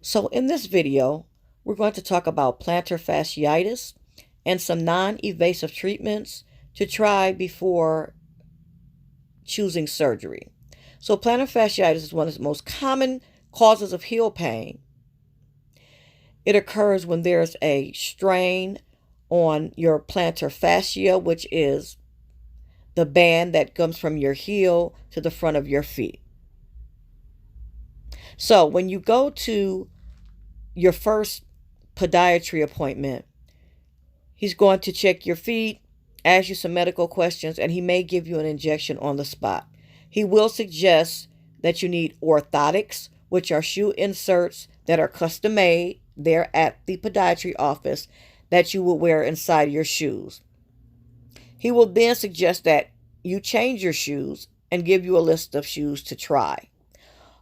So in this video, we're going to talk about plantar fasciitis and some non-invasive treatments to try before choosing surgery. So plantar fasciitis is one of the most common causes of heel pain. It occurs when there's a strain on your plantar fascia, which is the band that comes from your heel to the front of your feet. So when you go to your first podiatry appointment, he's going to check your feet, ask you some medical questions, and he may give you an injection on the spot. He will suggest that you need orthotics, which are shoe inserts that are custom made there at the podiatry office that you will wear inside your shoes. He will then suggest that you change your shoes and give you a list of shoes to try.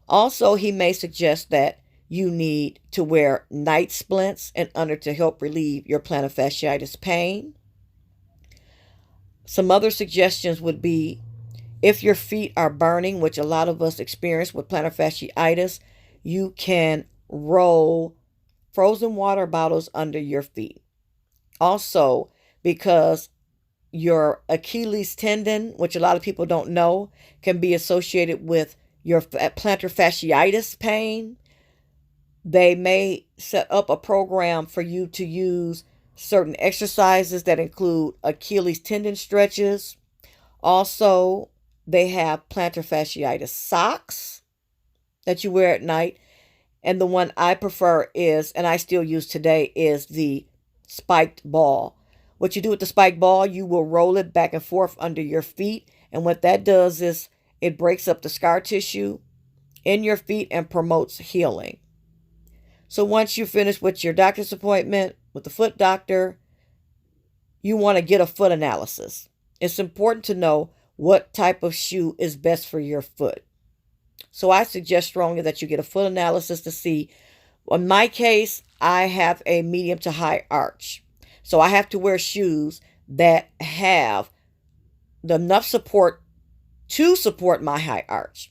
Also, he may suggest that you need to wear night splints and under to help relieve your plantar fasciitis pain. Some other suggestions would be if your feet are burning, which a lot of us experience with plantar fasciitis, you can roll frozen water bottles under your feet. Also, because your Achilles tendon, which a lot of people don't know, can be associated with your plantar fasciitis pain, they may set up a program for you to use certain exercises that include Achilles tendon stretches. Also, they have plantar fasciitis socks that you wear at night. And the one I prefer is, and I still use today, is the spiked ball. What you do with the spiked ball, you will roll it back and forth under your feet. And what that does is it breaks up the scar tissue in your feet and promotes healing. So once you finish with your doctor's appointment with the foot doctor, you want to get a foot analysis. It's important to know what type of shoe is best for your foot. So I suggest strongly that you get a foot analysis to see. In my case, I have a medium to high arch. So I have to wear shoes that have enough support to support my high arch.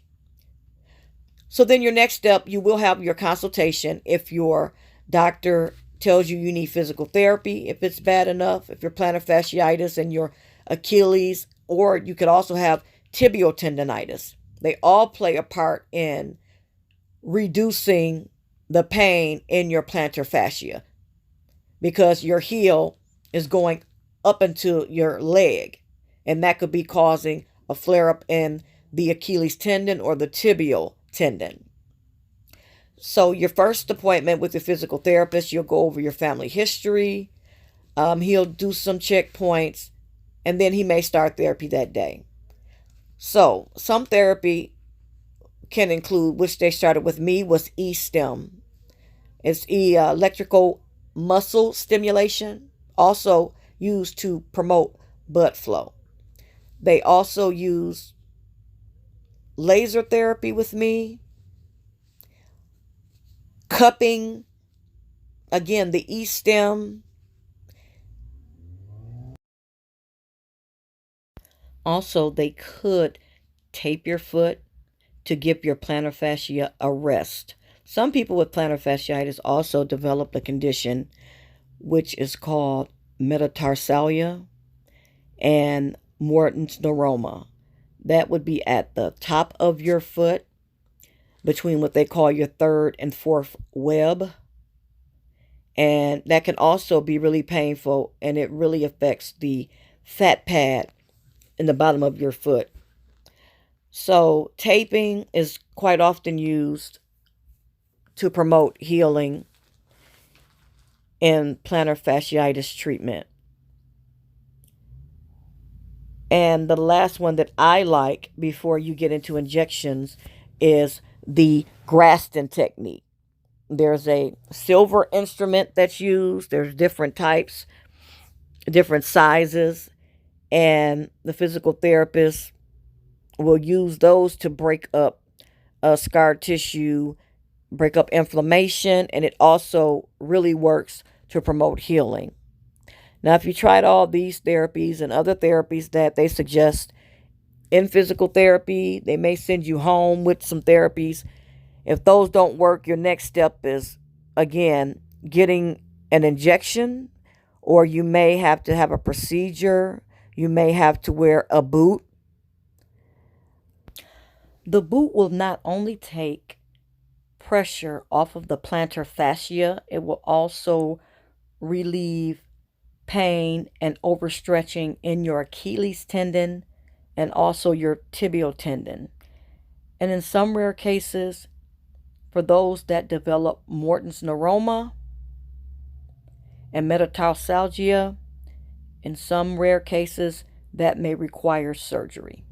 So then your next step, you will have your consultation if your doctor tells you need physical therapy, if it's bad enough, if you're plantar fasciitis and your Achilles, or you could also have tibial tendonitis. They all play a part in reducing the pain in your plantar fascia because your heel is going up into your leg, and that could be causing a flare-up in the Achilles tendon or the tibial tendon. So your first appointment with the physical therapist, you'll go over your family history. He'll do some checkpoints, and then he may start therapy that day. So some therapy can include, which they started with me, was E-stim. It's electrical muscle stimulation, also used to promote blood flow. They also use laser therapy with me, cupping, again, the E-stim. Also, they could tape your foot to give your plantar fascia a rest. Some people with plantar fasciitis also develop a condition which is called Metatarsalgia and Mortons Neuroma. That would be at the top of your foot, between what they call your third and fourth web. And that can also be really painful, and it really affects the fat pad in the bottom of your foot. So taping is quite often used to promote healing in plantar fasciitis treatment. And the last one that I like before you get into injections is the Graston technique. There's a silver instrument that's used. There's different types, different sizes, and the physical therapist will use those to break up scar tissue, break up inflammation, and it also really works to promote healing. Now, if you tried all these therapies and other therapies that they suggest in physical therapy, they may send you home with some therapies. If those don't work, your next step is, again, getting an injection, or you may have to have a procedure. You may have to wear a boot. The boot will not only take pressure off of the plantar fascia, it will also relieve pain and overstretching in your Achilles tendon and also your tibial tendon. And in some rare cases, for those that develop Mortons Neuroma and Metatarsalgia, in some rare cases, that may require surgery.